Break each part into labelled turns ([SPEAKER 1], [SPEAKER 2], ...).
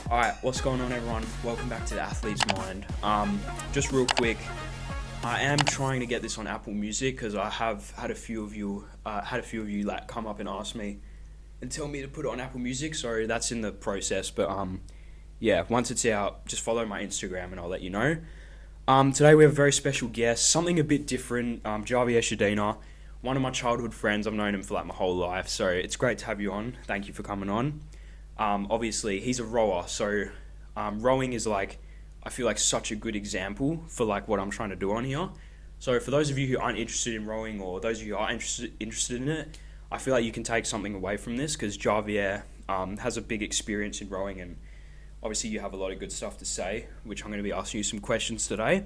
[SPEAKER 1] Alright, what's going on, everyone? Welcome back to the Athlete's Mind. Just real quick, I am trying to get this on Apple Music because I have had a few of you like come up and ask me and tell me to put it on Apple Music. So that's in the process. But yeah, once it's out, just follow my Instagram and I'll let you know. Today we have a very special guest, something a bit different. Javier Chadinha, one of my childhood friends. I've known him for like my whole life, so it's great to have you on. Thank you for coming on. Obviously, he's a rower, so rowing is like, I feel like such a good example for like what I'm trying to do on here. So for those of you who aren't interested in rowing, or those of you who are interested in it, I feel like you can take something away from this because Javier has a big experience in rowing, and obviously you have a lot of good stuff to say, which I'm going to be asking you some questions today.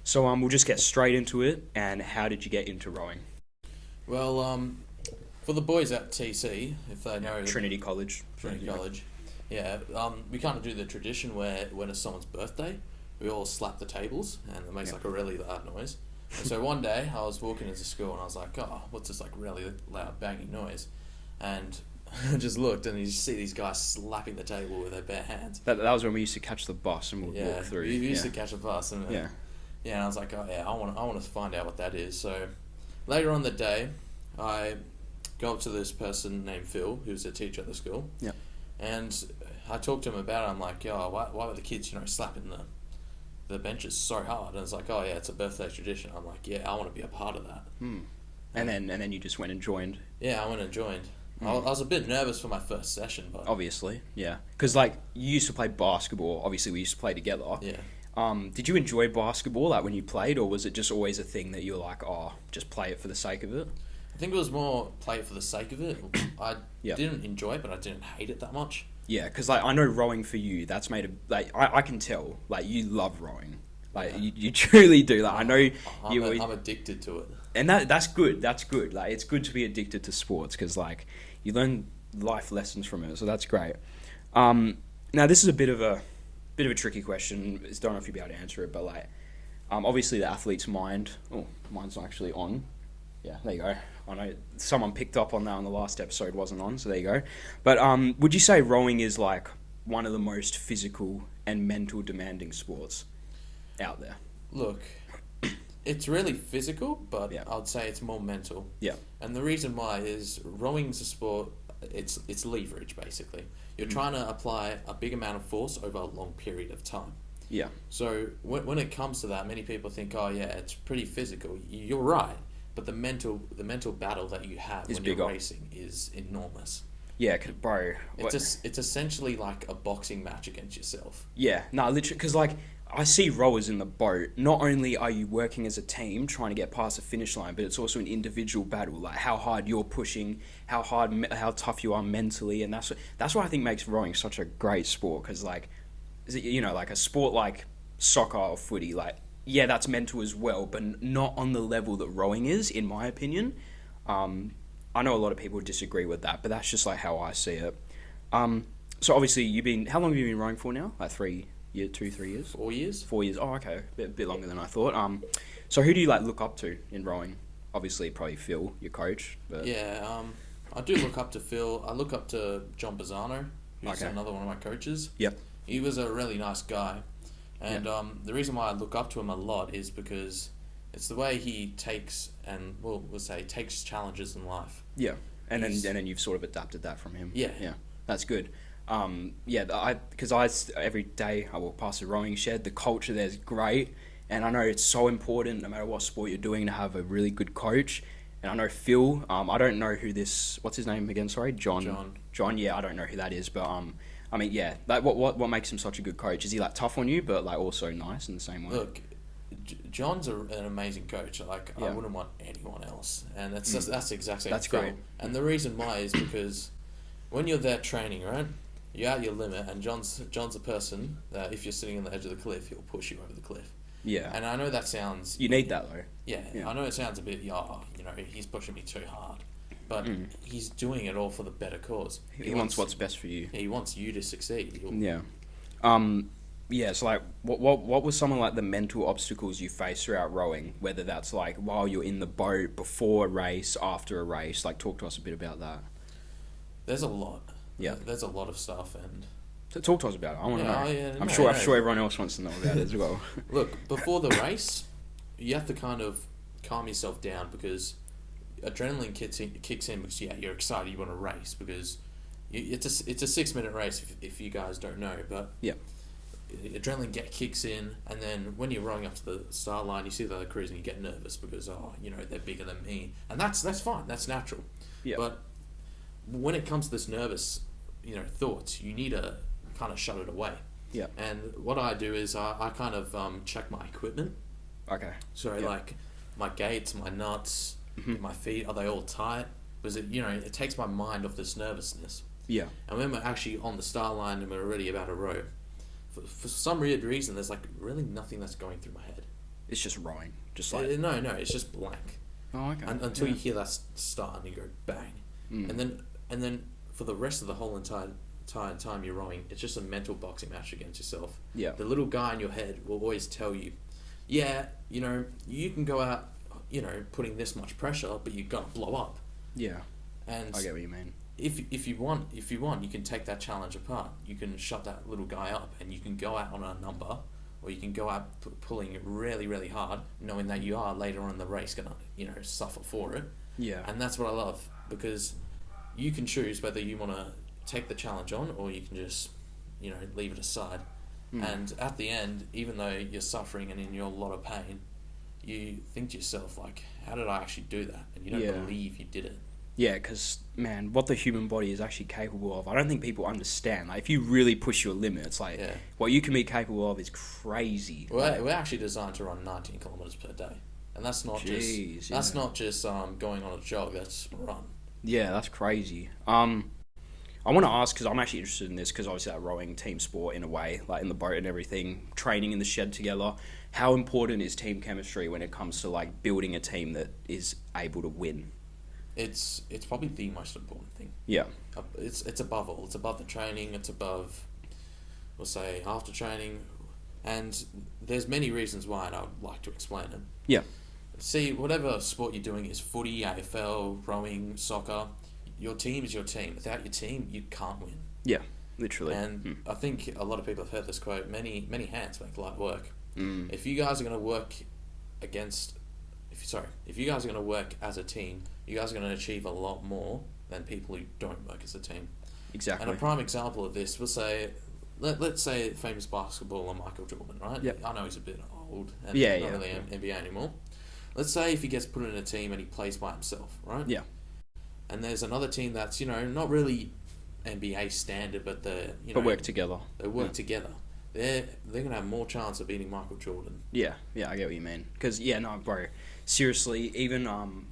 [SPEAKER 1] So we'll just get straight into it. And how did you get into rowing?
[SPEAKER 2] Well, for the boys at TC, if they know
[SPEAKER 1] Trinity College.
[SPEAKER 2] Yeah. We kind of do the tradition where when it's someone's birthday, we all slap the tables and it makes like a really loud noise. And so one day I was walking into school and I was like, oh, what's this like really loud banging noise? And I just looked and you just see these guys slapping the table with their bare hands.
[SPEAKER 1] That was when we used to catch the bus and we'd walk through.
[SPEAKER 2] We used to catch a bus and and I was like, oh yeah, I want to find out what that is. So later on the day, I go up to this person named Phil, who's a teacher at the school.
[SPEAKER 1] Yeah.
[SPEAKER 2] And I talked to him about it. I'm like, why were the kids, slapping the benches so hard? And it's like, oh yeah, it's a birthday tradition. I'm like, yeah, I want to be a part of that.
[SPEAKER 1] And then you just went and joined.
[SPEAKER 2] Yeah, I went and joined. I was a bit nervous for my first session, but
[SPEAKER 1] obviously, yeah, because like you used to play basketball. Obviously, we used to play together.
[SPEAKER 2] Yeah.
[SPEAKER 1] Did you enjoy basketball like when you played, or was it just always a thing that you were like, oh, just play it for the sake of it?
[SPEAKER 2] I think it was more play it for the sake of it. I didn't enjoy it, but I didn't hate it that much.
[SPEAKER 1] Yeah, because like I know rowing for you, that's made a like I can tell like you love rowing, like you truly do. Like I know
[SPEAKER 2] I'm addicted to it,
[SPEAKER 1] and that's good. That's good. Like it's good to be addicted to sports because like you learn life lessons from it. So that's great. Now this is a bit of a tricky question. I don't know if you'll be able to answer it, but like obviously the athlete's mind. Oh, mine's not actually on. Yeah, there you go. I know someone picked up on that on the last episode, wasn't on, so there you go. But would you say rowing is like one of the most physical and mental demanding sports out there?
[SPEAKER 2] Look, it's really physical, but I'd say it's more mental.
[SPEAKER 1] Yeah.
[SPEAKER 2] And the reason why is rowing's a sport, it's leverage basically. You're trying to apply a big amount of force over a long period of time.
[SPEAKER 1] Yeah.
[SPEAKER 2] So when it comes to that, many people think, oh yeah, it's pretty physical. You're right. But the mental battle that you have when you're racing is enormous.
[SPEAKER 1] Yeah, bro.
[SPEAKER 2] It's essentially like a boxing match against yourself.
[SPEAKER 1] Yeah, no, literally, because like I see rowers in the boat. Not only are you working as a team trying to get past the finish line, but it's also an individual battle. Like how hard you're pushing, how tough you are mentally, and that's what I think makes rowing such a great sport. Because like, like a sport like soccer or footy, like. Yeah, that's mental as well, but not on the level that rowing is, in my opinion. I know a lot of people disagree with that, but that's just like how I see it. So obviously, how long have you been rowing for now? Like 3 years, 2-3 years?
[SPEAKER 2] 4 years.
[SPEAKER 1] 4 years. Oh, okay, a bit longer than I thought. So who do you like look up to in rowing? Obviously, probably Phil, your coach. But...
[SPEAKER 2] Yeah, I do look up to Phil. I look up to John Pisano, who's another one of my coaches.
[SPEAKER 1] Yep.
[SPEAKER 2] He was a really nice guy. And the reason why I look up to him a lot is because it's the way he takes takes challenges in life.
[SPEAKER 1] Yeah, and then you've sort of adapted that from him.
[SPEAKER 2] Yeah,
[SPEAKER 1] that's good. Because every day I walk past the rowing shed, the culture there's great, and I know it's so important no matter what sport you're doing to have a really good coach. And I know Phil. I don't know what's his name again? Sorry, John. Yeah, I don't know who that is, but I mean, yeah. Like, what makes him such a good coach? Is he like tough on you, but like also nice in the same way?
[SPEAKER 2] Look, John's an amazing coach. Like, I wouldn't want anyone else, and that's exactly
[SPEAKER 1] that's great.
[SPEAKER 2] And the reason why is because when you're there training, right, you're at your limit, and John's a person that if you're sitting on the edge of the cliff, he'll push you over the cliff.
[SPEAKER 1] Yeah.
[SPEAKER 2] And I know that sounds.
[SPEAKER 1] You need that though.
[SPEAKER 2] Yeah. I know it sounds a bit. He's pushing me too hard. But he's doing it all for the better cause.
[SPEAKER 1] He wants what's best for you.
[SPEAKER 2] He wants you to succeed.
[SPEAKER 1] Yeah. So like, what was some of like the mental obstacles you faced throughout rowing? Whether that's like while you're in the boat, before a race, after a race. Like, talk to us a bit about that.
[SPEAKER 2] There's a lot.
[SPEAKER 1] Yeah.
[SPEAKER 2] There's a lot of stuff, and
[SPEAKER 1] So talk to us about it. I want to know.
[SPEAKER 2] yeah,
[SPEAKER 1] I'm sure everyone else wants to know about it as well.
[SPEAKER 2] Look, before the race, you have to kind of calm yourself down because adrenaline kicks in because you're excited, you want to race because it's a 6 minute race if you guys don't know, but
[SPEAKER 1] yeah,
[SPEAKER 2] adrenaline kicks in, and then when you're rowing up to the start line, you see the other crews and you get nervous because they're bigger than me, and that's fine, that's natural.
[SPEAKER 1] Yeah.
[SPEAKER 2] But when it comes to this nervous, thoughts, you need to kind of shut it away.
[SPEAKER 1] Yeah.
[SPEAKER 2] And what I do is I kind of check my equipment.
[SPEAKER 1] Okay.
[SPEAKER 2] So like my gates, my nuts, my feet, are they all tight? Because it takes my mind off this nervousness.
[SPEAKER 1] Yeah.
[SPEAKER 2] And when we're actually on the start line and we're already about to row, for some weird reason, there's like really nothing that's going through my head.
[SPEAKER 1] It's just rowing, just like
[SPEAKER 2] No, it's just blank.
[SPEAKER 1] Oh, okay.
[SPEAKER 2] Until you hear that start and you go bang, and then for the rest of the whole entire time you're rowing, it's just a mental boxing match against yourself.
[SPEAKER 1] Yeah.
[SPEAKER 2] The little guy in your head will always tell you, yeah, you can go out, putting this much pressure, but you're gonna blow up.
[SPEAKER 1] Yeah.
[SPEAKER 2] And
[SPEAKER 1] I get what you mean.
[SPEAKER 2] If you want, you can take that challenge apart. You can shut that little guy up, and you can go out on a number, or you can go out pulling really, really hard, knowing that you are later on in the race gonna, suffer for it.
[SPEAKER 1] Yeah.
[SPEAKER 2] And that's what I love, because you can choose whether you want to take the challenge on, or you can just, leave it aside. And at the end, even though you're suffering and in a lot of pain, you think to yourself, like, how did I actually do that? And you don't believe you did it.
[SPEAKER 1] Yeah, because, man, what the human body is actually capable of, I don't think people understand. Like, if you really push your limits, like, what you can be capable of is crazy.
[SPEAKER 2] We're actually designed to run 19 kilometers per day. And that's not not just going on a jog, that's a run.
[SPEAKER 1] Yeah, that's crazy. I want to ask, because I'm actually interested in this, because obviously that rowing team sport in a way, like in the boat and everything, training in the shed together. How important is team chemistry when it comes to like building a team that is able to win?
[SPEAKER 2] It's probably the most important thing.
[SPEAKER 1] Yeah.
[SPEAKER 2] It's above all. It's above the training. It's above, we'll say, after training, and there's many reasons why, and I'd like to explain it.
[SPEAKER 1] Yeah.
[SPEAKER 2] See, whatever sport you're doing is footy, AFL, rowing, soccer. Your team is your team. Without your team, you can't win.
[SPEAKER 1] Yeah, literally.
[SPEAKER 2] And I think a lot of people have heard this quote: "Many hands make light work." If you guys are going to work if you guys are going to work as a team, you guys are going to achieve a lot more than people who don't work as a team.
[SPEAKER 1] Exactly.
[SPEAKER 2] And a prime example of this, we'll say, let's say famous basketballer Michael Jordan, right?
[SPEAKER 1] Yep.
[SPEAKER 2] I know he's a bit old and not really NBA anymore. Let's say if he gets put in a team and he plays by himself, right?
[SPEAKER 1] Yeah.
[SPEAKER 2] And there's another team that's, not really NBA standard, but
[SPEAKER 1] but work together.
[SPEAKER 2] They work together. They're going to have more chance of beating Michael Jordan.
[SPEAKER 1] Yeah, I get what you mean. Because, bro, seriously, even,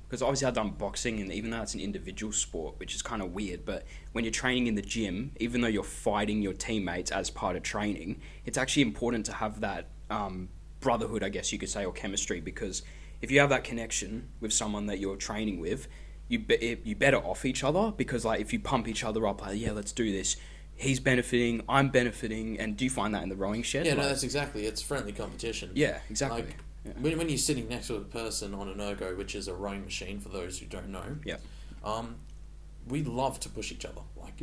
[SPEAKER 1] because obviously I've done boxing, and even though it's an individual sport, which is kind of weird, but when you're training in the gym, even though you're fighting your teammates as part of training, it's actually important to have that brotherhood, I guess you could say, or chemistry, because if you have that connection with someone that you're training with, you better off each other, because, like, if you pump each other up, like, yeah, let's do this, he's benefiting, I'm benefiting, and do you find that in the rowing shed?
[SPEAKER 2] Yeah, no, that's exactly. It's friendly competition.
[SPEAKER 1] Yeah, exactly.
[SPEAKER 2] Like, when you're sitting next to a person on an ergo, which is a rowing machine for those who don't know, we love to push each other. Like,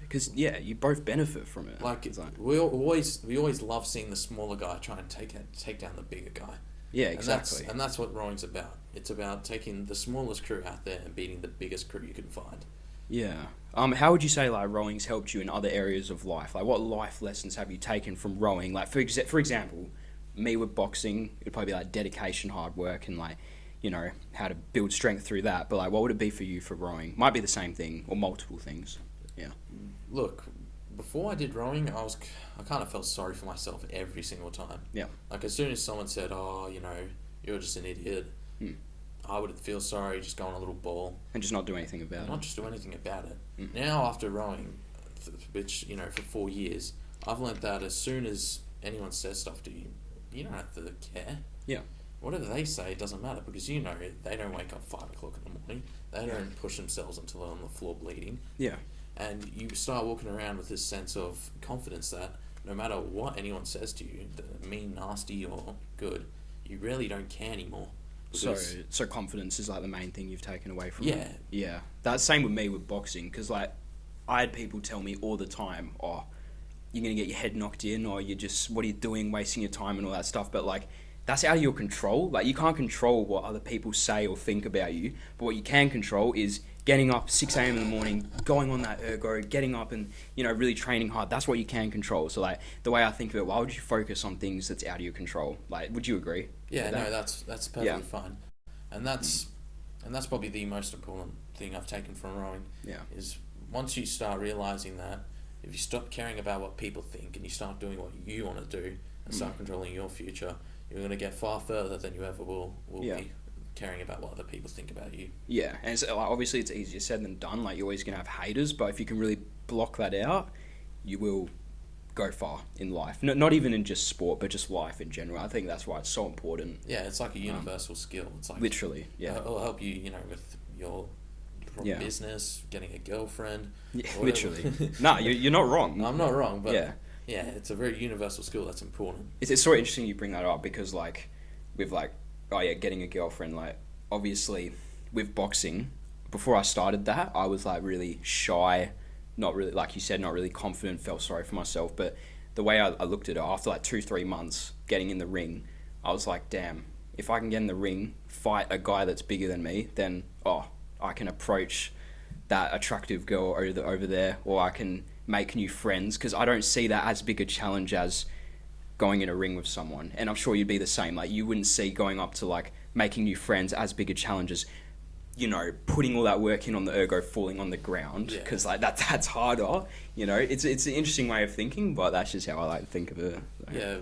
[SPEAKER 1] because you both benefit from it.
[SPEAKER 2] Like, we always love seeing the smaller guy try and take down the bigger guy.
[SPEAKER 1] Yeah, exactly.
[SPEAKER 2] And that's what rowing's about. It's about taking the smallest crew out there and beating the biggest crew you can find.
[SPEAKER 1] Yeah. How would you say like rowing's helped you in other areas of life? Like, what life lessons have you taken from rowing? Like, for example, me with boxing, it'd probably be like dedication, hard work, and like, how to build strength through that. But like, what would it be for you for rowing? Might be the same thing or multiple things. Yeah.
[SPEAKER 2] Look, before I did rowing, I kind of felt sorry for myself every single time.
[SPEAKER 1] Yeah.
[SPEAKER 2] Like, as soon as someone said, "Oh, you're just an idiot," I would feel sorry, just go on a little ball.
[SPEAKER 1] And just not do anything about it.
[SPEAKER 2] Not just do anything about it. Now, after rowing, which, for 4 years, I've learnt that as soon as anyone says stuff to you, you don't have to care.
[SPEAKER 1] Yeah.
[SPEAKER 2] Whatever they say, it doesn't matter, because they don't wake up 5 o'clock in the morning. They don't push themselves until they're on the floor bleeding.
[SPEAKER 1] Yeah.
[SPEAKER 2] And you start walking around with this sense of confidence that no matter what anyone says to you, mean, nasty, or good, you really don't care anymore.
[SPEAKER 1] So confidence is like the main thing you've taken away from it.
[SPEAKER 2] Yeah.
[SPEAKER 1] That's same with me with boxing, because like I had people tell me all the time, oh, you're going to get your head knocked in, or what are you doing, wasting your time and all that stuff. But like, that's out of your control. Like, you can't control what other people say or think about you, but what you can control is getting up 6 a.m. in the morning, going on that ergo, getting up and, really training hard. That's what you can control. So like, the way I think of it, why would you focus on things that's out of your control? Like, would you agree?
[SPEAKER 2] Yeah, no, that's perfectly fine. And that's probably the most important thing I've taken from rowing.
[SPEAKER 1] Yeah.
[SPEAKER 2] Is once you start realizing that, if you stop caring about what people think and you start doing what you want to do and start controlling your future, you're going to get far further than you ever will be caring about what other people think about you.
[SPEAKER 1] Yeah, and so, like, obviously it's easier said than done. Like, you're always going to have haters, but if you can really block that out, you will go far in life. Not even in just sport, but just life in general. I think that's why it's so important.
[SPEAKER 2] Yeah, it's like a universal skill. It's like
[SPEAKER 1] literally, yeah.
[SPEAKER 2] It'll help you, with your business, getting a girlfriend.
[SPEAKER 1] Yeah, literally. Nah, you're not wrong.
[SPEAKER 2] I'm not wrong, but yeah, it's a very universal skill that's important.
[SPEAKER 1] It's sort of interesting you bring that up because, like, with like, getting a girlfriend, like, obviously with boxing, before I started that, I was like really shy, not really, like you said, not really confident, felt sorry for myself. But the way I looked at it, after like 2-3 months getting in the ring, I was like, damn, if I can get in the ring, fight a guy that's bigger than me, then I can approach that attractive girl over there, or I can make new friends, because I don't see that as big a challenge as going in a ring with someone. And I'm sure you'd be the same. Like, you wouldn't see going up to like making new friends as big a challenge as, putting all that work in on the ergo, falling on the ground, because like that's harder. It's an interesting way of thinking, but that's just how I like to think of it. So.
[SPEAKER 2] Yeah,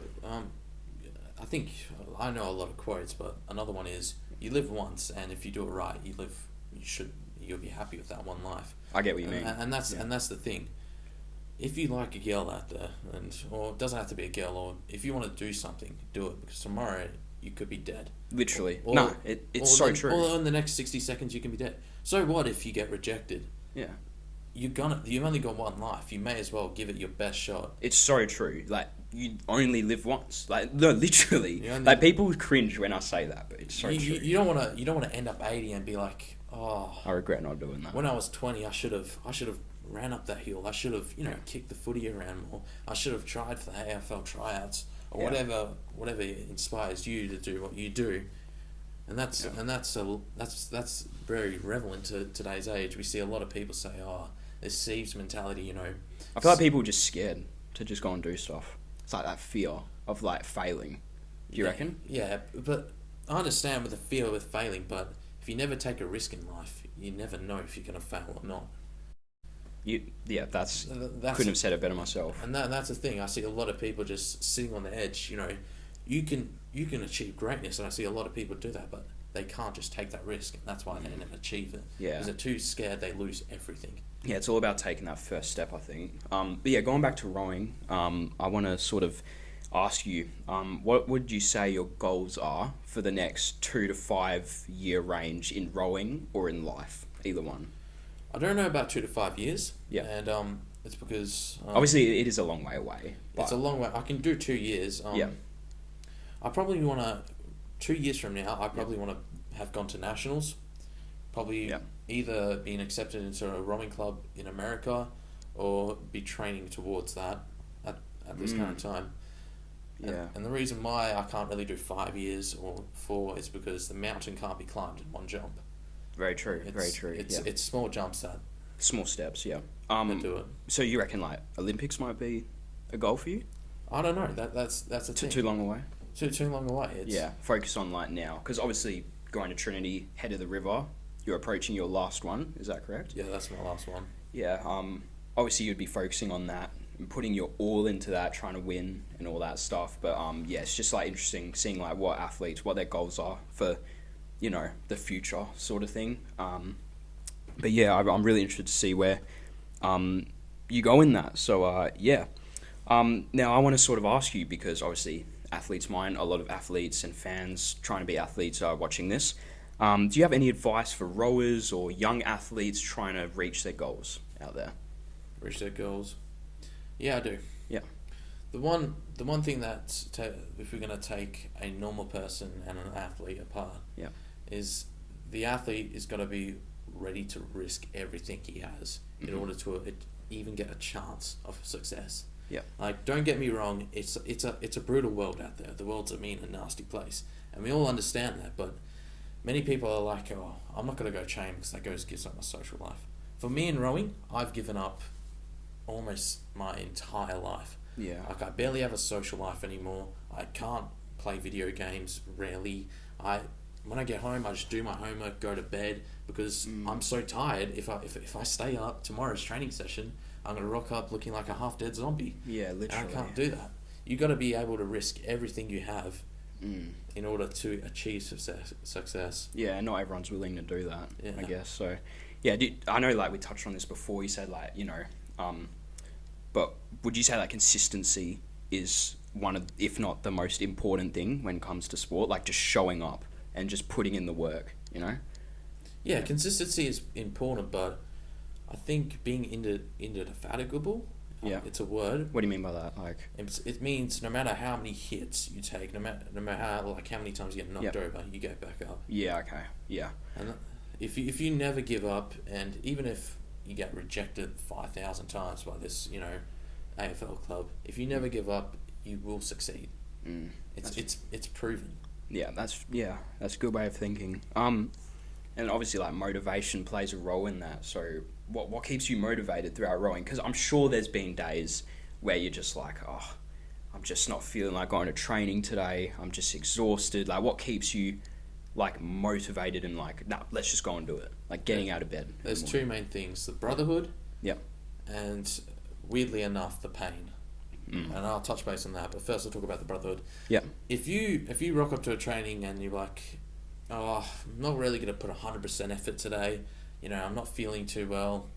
[SPEAKER 2] I think I know a lot of quotes, but another one is, you live once, and if you do it right, you'll be happy with that one life.
[SPEAKER 1] I get what you mean,
[SPEAKER 2] and that's the thing. If you like a girl out there, or it doesn't have to be a girl, or if you want to do something, do it, because tomorrow you could be dead.
[SPEAKER 1] Literally. It's so true.
[SPEAKER 2] Or in the next 60 seconds you can be dead. So what if you get rejected?
[SPEAKER 1] Yeah.
[SPEAKER 2] You've only got one life. You may as well give it your best shot.
[SPEAKER 1] It's so true. Like, you only live once. Like, no, literally. Like, people cringe when I say that, but it's so true.
[SPEAKER 2] You don't want to end up 80 and be like, oh,
[SPEAKER 1] I regret not doing that.
[SPEAKER 2] When I was 20, I should have ran up that hill. I should have, kicked the footy around more. I should have tried for the AFL tryouts, or whatever inspires you to do what you do. And that's very relevant to today's age. We see a lot of people say, oh, this Sieves mentality,
[SPEAKER 1] I feel like people are just scared to just go and do stuff. It's like that fear of like failing. Do you reckon?
[SPEAKER 2] Yeah, but I understand with the fear with failing, but if you never take a risk in life, you never know if you're going to fail or not.
[SPEAKER 1] That's couldn't have said it better myself.
[SPEAKER 2] And that's the thing. I see a lot of people just sitting on the edge. You can achieve greatness, and I see a lot of people do that, but they can't just take that risk, and that's why they never achieve it.
[SPEAKER 1] Yeah,
[SPEAKER 2] because they're too scared. They lose everything.
[SPEAKER 1] Yeah, it's all about taking that first step, I think. But yeah, going back to rowing, I want to sort of ask you, what would you say your goals are for the next 2 to 5 year range in rowing or in life? Either one.
[SPEAKER 2] I don't know about 2 to 5 years.
[SPEAKER 1] Yeah.
[SPEAKER 2] And it's because
[SPEAKER 1] obviously it is a long way away.
[SPEAKER 2] It's a long way. I can do 2 years. I probably want to 2 years from now. I probably want to have gone to nationals. Probably either being accepted into a rowing club in America, or be training towards that at this current time. And the reason why I can't really do 5 years or 4 is because the mountain can't be climbed in one jump.
[SPEAKER 1] Very true. Very true.
[SPEAKER 2] It's small jumps that.
[SPEAKER 1] Small steps, yeah.
[SPEAKER 2] That do it.
[SPEAKER 1] So you reckon like Olympics might be a goal for you?
[SPEAKER 2] I don't know. That's a thing.
[SPEAKER 1] Too long away.
[SPEAKER 2] Too long away.
[SPEAKER 1] Focus on like now, because obviously going to Trinity, head of the river, you're approaching your last one. Is that correct?
[SPEAKER 2] Yeah, that's my last one.
[SPEAKER 1] Yeah. Obviously you'd be focusing on that and putting your all into that, trying to win and all that stuff. But it's just like interesting seeing like what their goals are for, the future sort of thing. But yeah, I'm really interested to see where you go in that. So now I want to sort of ask you, because obviously Athletes Mind, a lot of athletes and fans trying to be athletes are watching this. Do you have any advice for rowers or young athletes trying to reach their goals out there?
[SPEAKER 2] Reach their goals? Yeah, I do.
[SPEAKER 1] Yeah.
[SPEAKER 2] The one thing that if we're going to take a normal person and an athlete apart, is the athlete is going to be ready to risk everything he has in order to even get a chance of success.
[SPEAKER 1] Yeah.
[SPEAKER 2] Like, don't get me wrong, it's a brutal world out there. The world's a mean and nasty place, and we all understand that. But many people are like, oh, I'm not gonna go train because that gives up my social life. For me in rowing, I've given up almost my entire life.
[SPEAKER 1] Yeah.
[SPEAKER 2] Like, I barely have a social life anymore. I can't play video games rarely. When I get home, I just do my homework, go to bed, because I'm so tired. If I stay up tomorrow's training session, I'm gonna rock up looking like a half dead zombie.
[SPEAKER 1] Yeah, literally.
[SPEAKER 2] And I can't do that. You got to be able to risk everything you have in order to achieve success.
[SPEAKER 1] Yeah, not everyone's willing to do that.
[SPEAKER 2] Yeah.
[SPEAKER 1] I guess so. Yeah, I know. Like we touched on this before. You said like but would you say that consistency is one of, if not the most important thing when it comes to sport? Like just showing up and just putting in the work.
[SPEAKER 2] Yeah, consistency is important, but I think being indefatigable. It's a word.
[SPEAKER 1] What do you mean by that? Like,
[SPEAKER 2] it means no matter how many hits you take, no matter how many times you get knocked over, you get back up.
[SPEAKER 1] Yeah. Okay. Yeah.
[SPEAKER 2] And if you never give up, and even if you get rejected 5,000 times by this AFL club, if you never give up, you will succeed. It's proven.
[SPEAKER 1] Yeah, that's a good way of thinking. And obviously, like, motivation plays a role in that. So, what keeps you motivated throughout rowing? Because I'm sure there's been days where you're just like, oh, I'm just not feeling like going to training today. I'm just exhausted. Like, what keeps you, like, motivated and like, nah, let's just go and do it? Like, getting out of bed.
[SPEAKER 2] There's two main things: the brotherhood.
[SPEAKER 1] Yep.
[SPEAKER 2] And weirdly enough, the pain. And I'll touch base on that. But first, I'll talk about the brotherhood.
[SPEAKER 1] Yeah.
[SPEAKER 2] If you rock up to a training and you're like, oh, I'm not really going to put 100% effort today, I'm not feeling too well,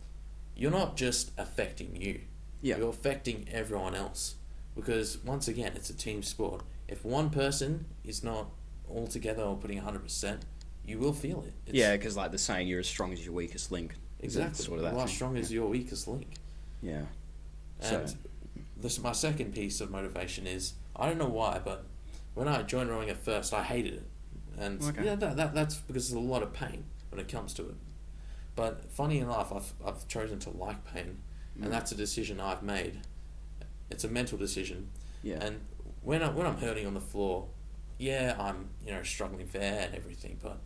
[SPEAKER 2] you're not just affecting you.
[SPEAKER 1] Yeah.
[SPEAKER 2] You're affecting everyone else. Because, once again, it's a team sport. If one person is not all together or putting 100%, you will feel it.
[SPEAKER 1] Because, like the saying, you're as strong as your weakest link.
[SPEAKER 2] Exactly.
[SPEAKER 1] Sort of that
[SPEAKER 2] you are
[SPEAKER 1] thing.
[SPEAKER 2] strong as your weakest link.
[SPEAKER 1] Yeah.
[SPEAKER 2] And my second piece of motivation is, I don't know why, but when I joined rowing at first, I hated it. And that's because there's a lot of pain when it comes to it. But funny enough, I've chosen to like pain, and that's a decision I've made. It's a mental decision.
[SPEAKER 1] Yeah.
[SPEAKER 2] And when I'm hurting on the floor, I'm struggling there and everything, but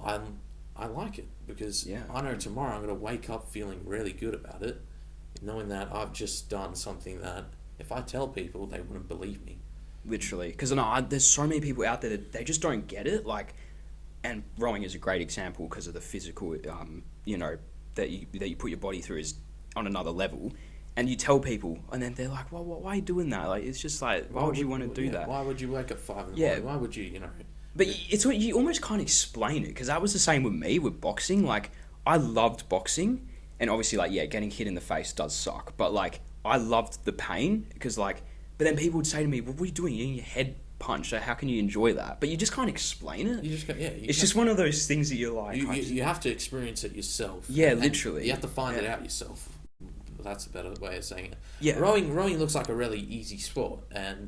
[SPEAKER 2] I like it because I know tomorrow I'm gonna wake up feeling really good about it, knowing that I've just done something that if I tell people, they wouldn't believe me.
[SPEAKER 1] Literally, because there's so many people out there that they just don't get it. Like, and rowing is a great example because of the physical, that you put your body through is on another level, and you tell people, and then they're like, "Well, why are you doing that?" Like, it's just like, why would you want to do that?
[SPEAKER 2] Why would you wake up 5 in the morning? Why would you,
[SPEAKER 1] But it's what you almost can't explain it, because that was the same with me with boxing. Like, I loved boxing, and obviously, like, getting hit in the face does suck, but like, I loved the pain because like. But then people would say to me, well, what are you doing? You're getting your head punched. So how can you enjoy that? But you just can't explain it. It's just one of those things that you're like...
[SPEAKER 2] You have to experience it yourself.
[SPEAKER 1] Yeah, literally.
[SPEAKER 2] You have to find it out yourself. That's a better way of saying it.
[SPEAKER 1] Yeah.
[SPEAKER 2] Rowing looks like a really easy sport.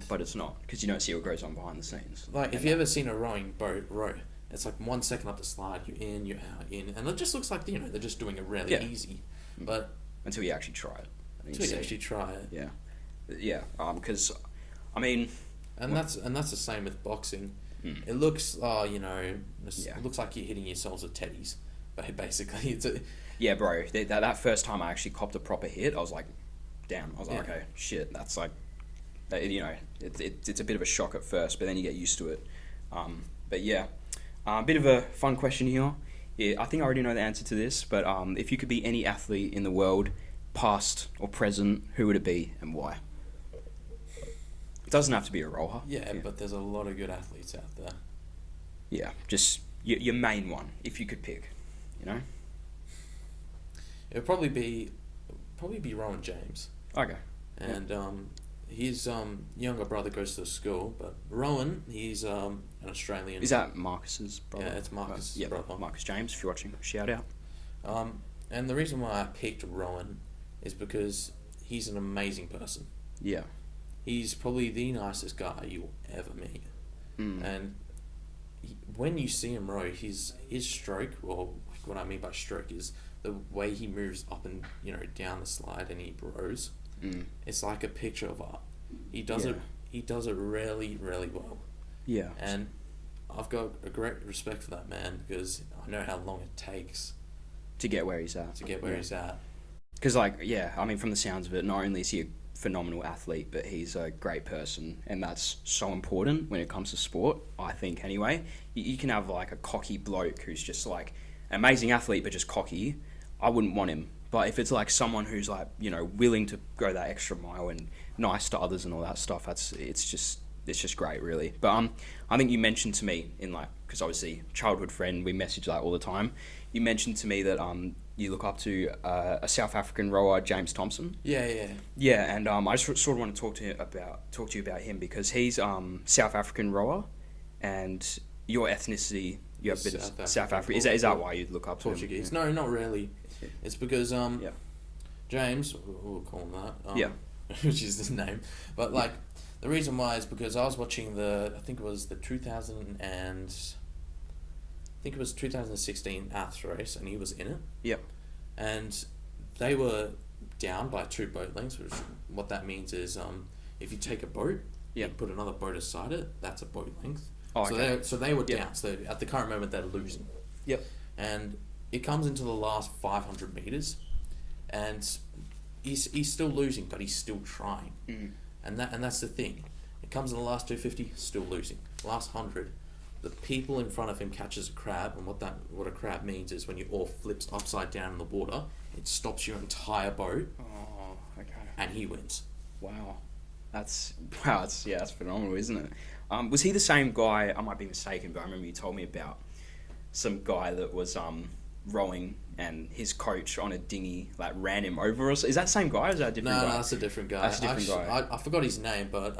[SPEAKER 1] But it's not, because you don't see what goes on behind the scenes.
[SPEAKER 2] Like, if you ever seen a rowing boat row, it's like 1 second up the slide, you're in, you're out, in. And it just looks like, they're just doing it really easy. But
[SPEAKER 1] until you actually try it.
[SPEAKER 2] Until you actually try it.
[SPEAKER 1] Yeah. Yeah, because, I mean...
[SPEAKER 2] And that's the same with boxing. It looks, it looks like you're hitting yourselves with teddies. But basically, it's a...
[SPEAKER 1] Yeah, bro, that first time I actually copped a proper hit, I was like, damn. I was like, okay, shit, that's like... it's a bit of a shock at first, but then you get used to it. But yeah, a bit of a fun question here. Yeah, I think I already know the answer to this, but if you could be any athlete in the world, past or present, who would it be and why? It doesn't have to be a rower.
[SPEAKER 2] Yeah, but there's a lot of good athletes out there.
[SPEAKER 1] Yeah, just your main one, if you could pick, It
[SPEAKER 2] would probably be Rowan James.
[SPEAKER 1] Okay.
[SPEAKER 2] And his younger brother goes to school, but Rowan, he's an Australian.
[SPEAKER 1] Is that Marcus's brother?
[SPEAKER 2] Yeah, it's Marcus's brother.
[SPEAKER 1] Marcus James, if you're watching, shout out.
[SPEAKER 2] And the reason why I picked Rowan is because he's an amazing person.
[SPEAKER 1] Yeah.
[SPEAKER 2] He's probably the nicest guy you'll ever meet. And when you see him row, his stroke, or what I mean by stroke is the way he moves up and down the slide and he rows. It's like a picture of art. He does it. He does it really, really well.
[SPEAKER 1] Yeah.
[SPEAKER 2] And I've got a great respect for that man because I know how long it takes
[SPEAKER 1] to get where he's at.
[SPEAKER 2] Because,
[SPEAKER 1] from the sounds of it, not only is he a phenomenal athlete, but he's a great person, and that's so important when it comes to sport, I think, anyway. You can have, like, a cocky bloke who's just, like, an amazing athlete, but just cocky. I wouldn't want him. But if it's, like, someone who's, like, willing to go that extra mile and nice to others and all that stuff, it's just great, really. But I think you mentioned to me because obviously childhood friend, we message that all the time. You mentioned to me that you look up to a South African rower, James Thompson.
[SPEAKER 2] Yeah.
[SPEAKER 1] Yeah, and I just sort of want to talk to you about him because he's South African rower, and your ethnicity, you have a bit of South Africa. Is that why you look up to
[SPEAKER 2] Portuguese?
[SPEAKER 1] him?
[SPEAKER 2] No, not really. It's because James, we'll call him that. Which is his name, but like. The reason why is because I was watching I think it was 2016 Aths race, and he was in it.
[SPEAKER 1] Yep.
[SPEAKER 2] And they were down by 2 boat lengths, which what that means is if you take a boat, you put another boat aside it, that's a boat length.
[SPEAKER 1] Oh, okay.
[SPEAKER 2] So they were down. So at the current moment, they're losing.
[SPEAKER 1] Yep.
[SPEAKER 2] And it comes into the last 500 meters, and he's still losing, but he's still trying.
[SPEAKER 1] Mm-hmm.
[SPEAKER 2] And that's the thing. It comes in the last 250, still losing. Last 100, the people in front of him catches a crab, and what a crab means is when your oar flips upside down in the water, it stops your entire boat.
[SPEAKER 1] Oh, okay.
[SPEAKER 2] And he wins.
[SPEAKER 1] Wow. That's phenomenal, isn't it? Was he the same guy? I might be mistaken, but I remember you told me about some guy that was rowing, and his coach on a dinghy ran him over. Or so. Is that the same guy, or is that a different guy?
[SPEAKER 2] No, that's a different guy.
[SPEAKER 1] That's a different guy.
[SPEAKER 2] I forgot his name, but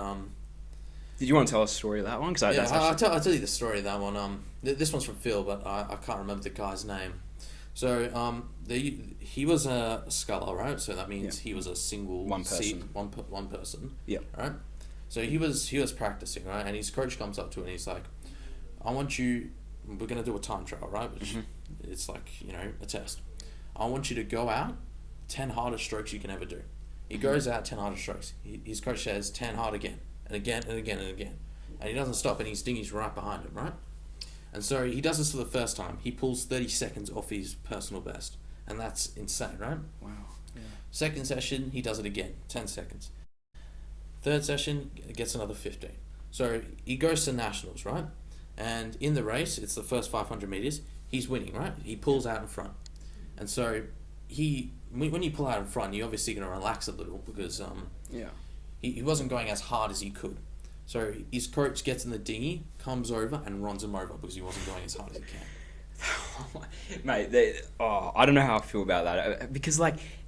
[SPEAKER 1] did you want to tell us the story of that one?
[SPEAKER 2] I'll tell you the story of that one. This one's from Phil, but I can't remember the guy's name. So he was a sculler, right? So that means he was a single
[SPEAKER 1] one person.
[SPEAKER 2] One person.
[SPEAKER 1] Yeah.
[SPEAKER 2] Right. So he was practicing, right? And his coach comes up to him and he's like, "I want you. We're gonna do a time trial, right? Which it's like a test. I want you to go out 10 hardest strokes you can ever do." He goes out 10 hardest strokes. His coach says 10 hard again and again and again and again, and he doesn't stop, and his dinghy's right behind him, right? And so he does this for the first time. He pulls 30 seconds off his personal best, and that's insane, right?
[SPEAKER 1] Wow. Yeah.
[SPEAKER 2] Second session, he does it again, 10 seconds. Third session, gets another 15. So he goes to nationals, right? And in the race, it's the first 500 meters. He's winning, right? He pulls out in front, and so when you pull out in front, you're obviously going to relax a little because he wasn't going as hard as he could. So his coach gets in the dinghy, comes over and runs him over because he wasn't going as hard as he can.
[SPEAKER 1] Mate, I don't know how I feel about that because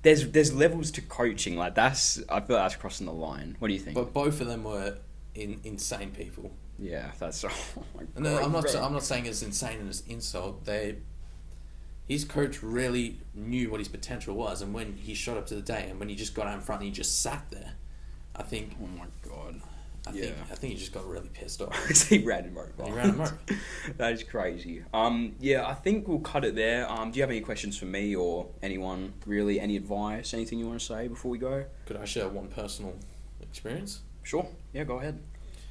[SPEAKER 1] there's levels to coaching. I feel like that's crossing the line. What do you think?
[SPEAKER 2] But both of them were insane people.
[SPEAKER 1] Yeah, that's. Oh my God,
[SPEAKER 2] no, I'm not saying it's insane and it's insult. His coach really knew what his potential was, and when he shot up to the day, and when he just got out in front and he just sat there, I think.
[SPEAKER 1] Oh my God.
[SPEAKER 2] I think he just got really pissed off.
[SPEAKER 1] He ran him over.
[SPEAKER 2] He ran him over.
[SPEAKER 1] That is crazy. I think we'll cut it there. Do you have any questions for me or anyone? Really, any advice? Anything you want to say before we go?
[SPEAKER 2] Could I share one personal experience?
[SPEAKER 1] Sure. Yeah, go ahead.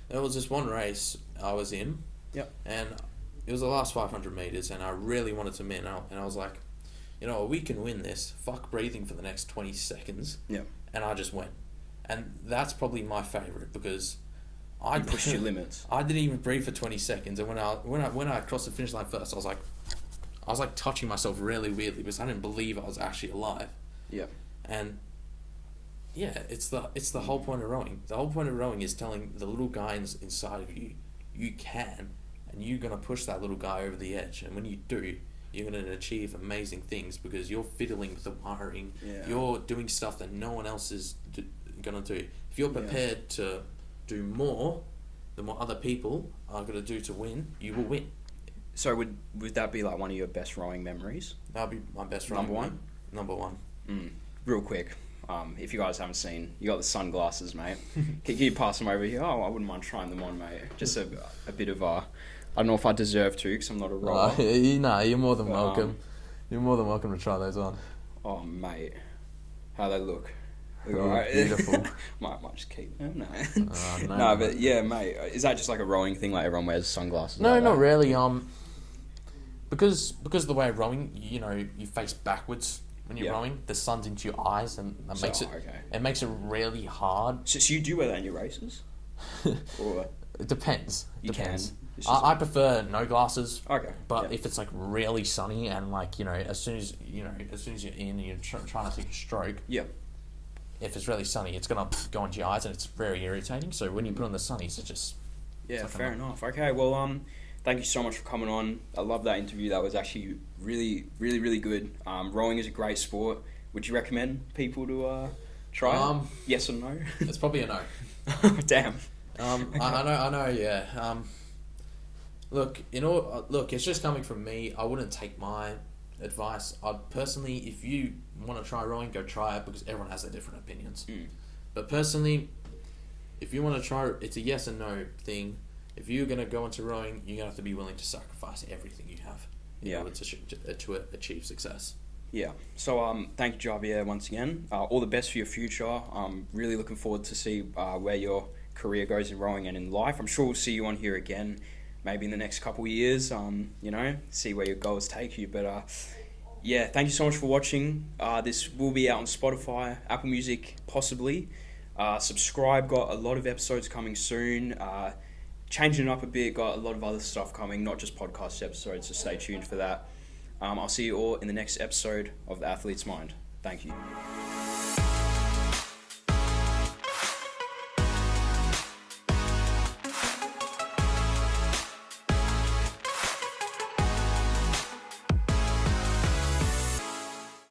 [SPEAKER 2] There was this one race I was in.
[SPEAKER 1] Yep.
[SPEAKER 2] And it was the last 500 meters, and I really wanted to win. And I was like, we can win this. Fuck breathing for the next 20 seconds.
[SPEAKER 1] Yep.
[SPEAKER 2] And I just went. And that's probably my favorite because
[SPEAKER 1] I pushed your limits.
[SPEAKER 2] I didn't even breathe for 20 seconds, and when I crossed the finish line first, I was like touching myself really weirdly because I didn't believe I was actually alive.
[SPEAKER 1] Yeah.
[SPEAKER 2] And yeah, it's the whole point of rowing. The whole point of rowing is telling the little guy inside of you, you can, and you're gonna push that little guy over the edge. And when you do, you're gonna achieve amazing things because you're fiddling with the wiring.
[SPEAKER 1] Yeah.
[SPEAKER 2] You're doing stuff that no one else is gonna do. If you're prepared to do more than what other people are going to do to win, you will win.
[SPEAKER 1] So would that be like one of your best rowing memories?
[SPEAKER 2] That would be my best rowing Number one.
[SPEAKER 1] Real quick, if you guys haven't seen, you got the sunglasses, mate. Can you pass them over here? I wouldn't mind trying them on, mate. Just a bit of I don't know if I deserve to because I'm not a rower.
[SPEAKER 2] You're more than welcome. You're more than welcome to try those on.
[SPEAKER 1] Oh, mate. How they look. Look
[SPEAKER 2] They look
[SPEAKER 1] alright.
[SPEAKER 2] beautiful.
[SPEAKER 1] might just keep them. No.
[SPEAKER 2] No,
[SPEAKER 1] No, but yeah, mate. Is that just like a rowing thing? Like everyone wears sunglasses?
[SPEAKER 2] No,
[SPEAKER 1] like
[SPEAKER 2] not
[SPEAKER 1] that?
[SPEAKER 2] really. Because of the way rowing, you know, you face backwards when you're
[SPEAKER 1] Yeah.
[SPEAKER 2] rowing. The sun's into your eyes, and that
[SPEAKER 1] So,
[SPEAKER 2] makes it.
[SPEAKER 1] okay.
[SPEAKER 2] It makes it really hard.
[SPEAKER 1] So you do wear that in your races? Or
[SPEAKER 2] It depends.
[SPEAKER 1] You
[SPEAKER 2] Depends.
[SPEAKER 1] can. It's just-
[SPEAKER 2] I prefer no glasses.
[SPEAKER 1] okay.
[SPEAKER 2] But
[SPEAKER 1] yeah.
[SPEAKER 2] if it's like really sunny and like, you know, as soon as you're in and you're trying to take a stroke,
[SPEAKER 1] Yeah.
[SPEAKER 2] if it's really sunny, it's gonna go into your eyes and it's very irritating. So when you put on the sunnies, it just
[SPEAKER 1] Yeah,
[SPEAKER 2] like
[SPEAKER 1] fair enough. Okay, well, thank you so much for coming on. I love that interview. That was actually really, really, really good. Rowing is a great sport. Would you recommend people to try it? Yes or no?
[SPEAKER 2] it's probably a no.
[SPEAKER 1] Damn.
[SPEAKER 2] I know. Yeah. Look, it's just coming from me. I wouldn't take my advice. I'd personally, if you want to try rowing, go try it because everyone has their different opinions.
[SPEAKER 1] Mm.
[SPEAKER 2] But personally, if you want to try, it's a yes and no thing. If you're gonna go into rowing, you're gonna have to be willing to sacrifice everything you have in order to achieve success.
[SPEAKER 1] Yeah. So thank you, Javier, once again. All the best for your future. I'm really looking forward to see where your career goes in rowing and in life. I'm sure we'll see you on here again, maybe in the next couple of years. You know, see where your goals take you. But yeah, thank you so much for watching. This will be out on Spotify, Apple Music, possibly. Subscribe. Got a lot of episodes coming soon. Changing it up a bit. Got a lot of other stuff coming, not just podcast episodes. So stay tuned for that. I'll see you all in the next episode of The Athlete's Mind. Thank you.